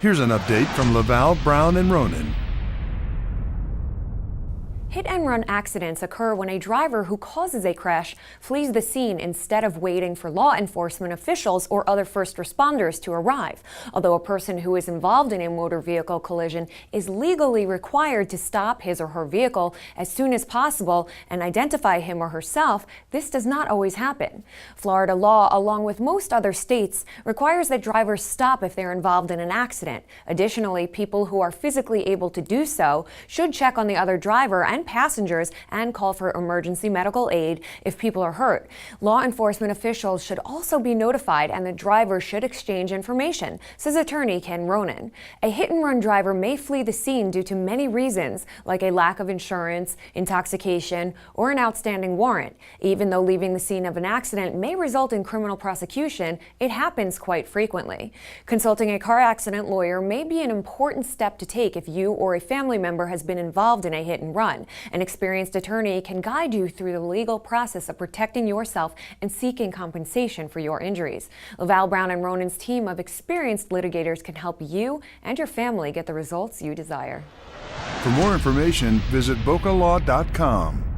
Here's an update from Lavalle, Brown & Ronan. Hit-and-run accidents occur when a driver who causes a crash flees the scene instead of waiting for law enforcement officials or other first responders to arrive. Although a person who is involved in a motor vehicle collision is legally required to stop his or her vehicle as soon as possible and identify him or herself, this does not always happen. Florida law, along with most other states, requires that drivers stop if they're involved in an accident. Additionally, people who are physically able to do so should check on the other driver and passengers and call for emergency medical aid if people are hurt. Law enforcement officials should also be notified, and the driver should exchange information, says attorney Ken Ronan. A hit-and-run driver may flee the scene due to many reasons, like a lack of insurance, intoxication, or an outstanding warrant. Even though leaving the scene of an accident may result in criminal prosecution, it happens quite frequently. Consulting a car accident lawyer may be an important step to take if you or a family member has been involved in a hit-and-run. An experienced attorney can guide you through the legal process of protecting yourself and seeking compensation for your injuries. Lavalle, Brown & Ronan's team of experienced litigators can help you and your family get the results you desire. For more information, visit bocalaw.com.